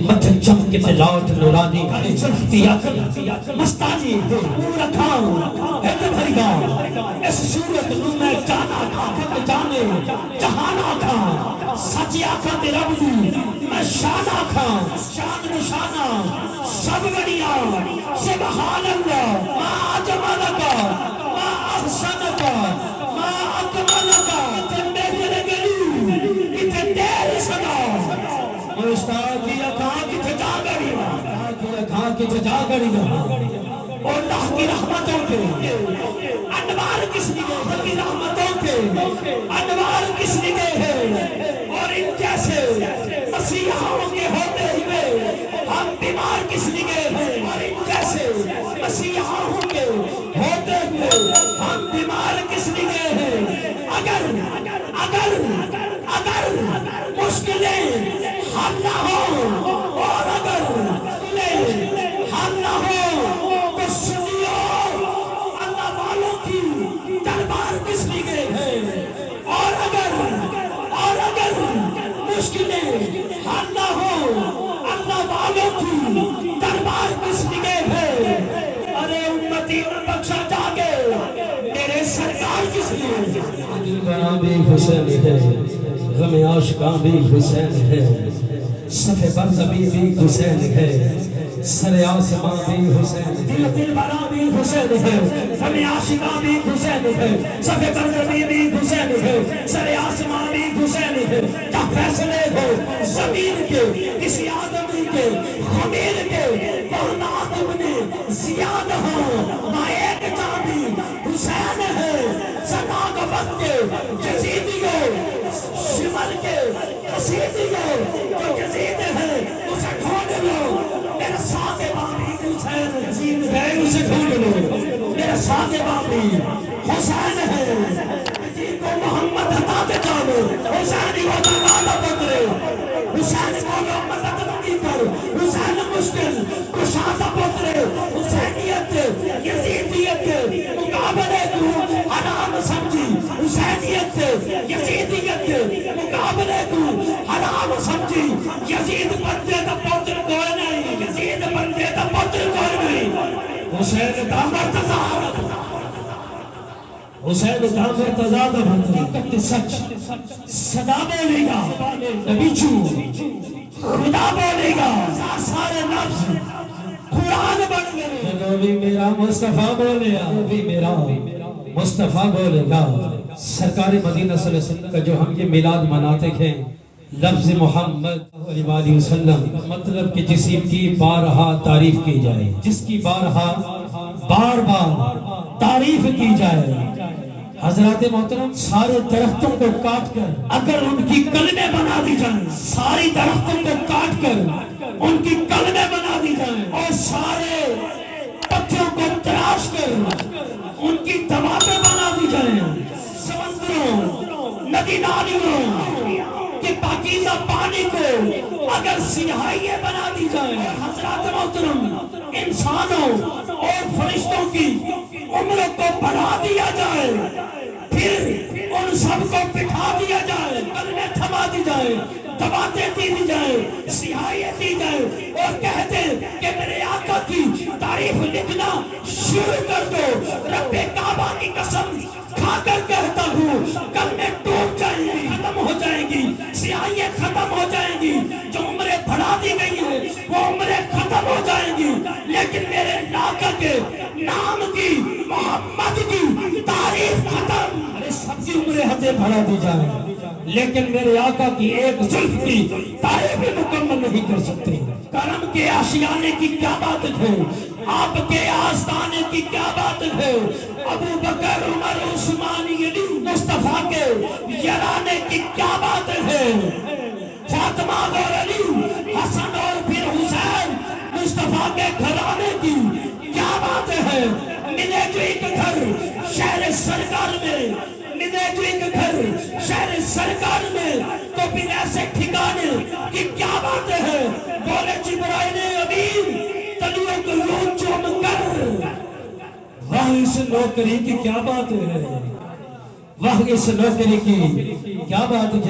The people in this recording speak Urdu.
متھن چمک تے لاٹ نورانی زلفتی عقل مستانی پورا کھاؤں ہے تو بھری گاؤں اس صورت نو میں جانا کھا خود جانے جہانا کھا سچی آخا تے رب دی میں شانہ کھا شان نشانہ سب بڑیا سبحان اللہ ما اجملکا ما احسنکا ما اکملکا تے میرے گلی تے تیری صدا استاد کی اکھاں کی جا گڑی اکھاں کی جا گڑی اور اللہ کی رحمتوں کے انوار کس نگاہ کی رحمتوں کے انوار کس نگاہ ہے اور ان جیسے مسیحوں کے ہوتے ہوئے ہم بیمار کس نگاہ ہے اور ان جیسے مسیحوں کے ہوتے ہوئے ہم بیمار کس نگاہ ہے اگر مشکلیں حل نہ ہو اور اگر حل نہ ہو تو سنیو اللہ والوں کی دربار کس لیے ہے اور اگر مشکلیں حل نہ ہو اللہ والوں کی دربار کس لیے ہے ارے امتی بخشا جاگے میرے سرکار کس لیے دل بنا بھی حسین ہے غم عاشقاں بھی حسین ہے صف برزبی بھی حسین ہے سر آسمان بھی حسین ہے دل بنا بھی حسین ہے غم عاشقاں بھی حسین ہے صف برزبی بھی حسین ہے سر آسمان بھی حسین ہے کیا فیصلے ہو زمین کے کسی آدمی کے خمیر کے ورنہ آدم نے زیادہ ہو نہ ایک جابی حسین ہے سدا کا وقت کے جزیدیوں شمال کے قصیدیوں جو جزید ہے اسے ڈھونڈ لو میرا ساتھ بامی حسین جین ہے اسے ڈھونڈ لو میرا ساتھ بامی حسین ہے جن کو محمد عطا دے جانو حسینی کو دادا پترے حسین کو مدد نہیں کر حسین مشکل کشادہ پترے حسینیت یزیدیت مقابلے کو حرام سمجھی حسینیت یزیدیت مقابلے کو حرام سمجھی یزید بندے دا پتر کوئی نہیں یزید بندے دا پتر کوئی نہیں حسین دا مرتضی حسین دا مرتضی دا حقیقت سچ صدا بولے گا نبی چو خدا بولے گا سارے لفظ قرآن بن گئے نبی میرا مصطفیٰ بولے گا نبی میرا مصطفیٰ بولے گا سرکار مدینہ صلی اللہ علیہ وسلم کا جو ہم یہ میلاد مناتے ہیں لفظ محمد علیہ وسلم مطلب کہ جس کی بارہا تعریف کی جائے جس کی بارہا بار بار تعریف کی جائے حضرات محترم سارے درختوں کو کاٹ کر اگر ان کی کلمیں بنا دی جائیں ساری درختوں کو کاٹ کر ان کی کلمیں بنا دی جائیں اور سارے پتھروں کو تراش کر ان کی دواتیں بنا دی جائیں سمندروں ندی نالیوں کہ پاکیزہ پانی کو اگر سیاہییں بنا دی جائیں حضرات محترم انسانوں اور فرشتوں کی عمر کو بڑھا دیا جائے پھر ان سب کو بٹھا دیا جائے کلمیں تھما دی جائے دباتیں دی جائے سیاہییں دی جائے اور کہتے کہ میرے آقا کی تعریف لکھنا شروع کر دو رب کعبہ کی قسم کھا کر کہتا ہوں کلمیں ٹوٹ جائیں گی ختم ہو جائیں گی سیاہییں ختم ہو جائیں گی جو عمریں بڑھا دی گئی ہیں وہ عمریں ختم ہو جائیں گی لیکن میرے آقا کے نام کی محمد کی تعریف ختم سب کی عمریں حدیں بڑھا دی جائیں لیکن میرے آقا کی ایک زلف کی تعریف مکمل نہیں کر سکتے کرم کے آشیانے کی کیا بات ہے آپ کے آستانے کی کیا بات ہے ابو بکر عمر عثمان علی مصطفیٰ کے یرانے کی کیا بات ہے فاطمہ اور علی حسن اور پھر حسین مصطفیٰ کے گھرانے کی کیا بات ہے ملے جو ایک گھر شہر سرکار میں ملے جو ایک گھر شہر سرکار میں تو پھر ایسے ٹھکانے کی کیا بات ہے بولے جبرائیل امین تلیوں کو لون چوم کر واہ اس نوکری کی کیا بات ہے واہ اس نوکری کی کیا بات ہے